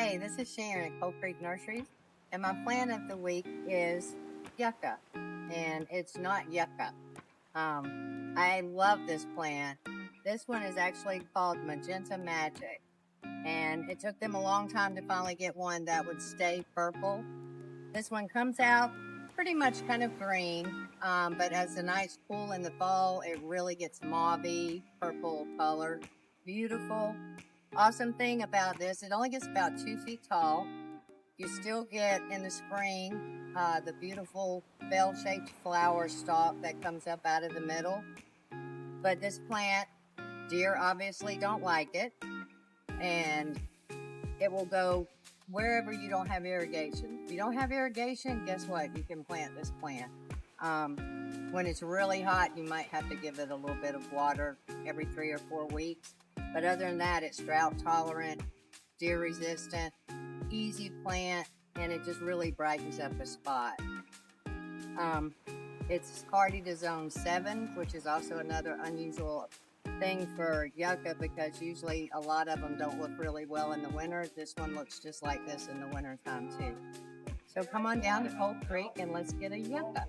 Hey, this is Sharon at Cold Creek Nurseries, and my plant of the week is yucca, and it's not yucca. I love this plant. This one is actually called Magenta Magic, and it took them a long time to finally get one that would stay purple. This one comes out pretty much kind of green, but as the nights cool in the fall, it really gets mauvey, purple color. Beautiful. Awesome thing about this, it only gets about 2 feet tall. You still get in the spring the beautiful bell-shaped flower stalk that comes up out of the middle. But this plant, deer obviously don't like it, and it will go wherever you don't have irrigation. If you don't have irrigation, guess what? You can plant this plant. When it's really hot, you might have to give it a little bit of water every 3 or 4 weeks. But other than that, it's drought tolerant, deer resistant, easy plant, and it just really brightens up a spot. It's hardy to zone 7, which is also another unusual thing for yucca because usually a lot of them don't look really well in the winter. This one looks just like this in the winter time too. So come on down to Cold Creek and let's get a yucca.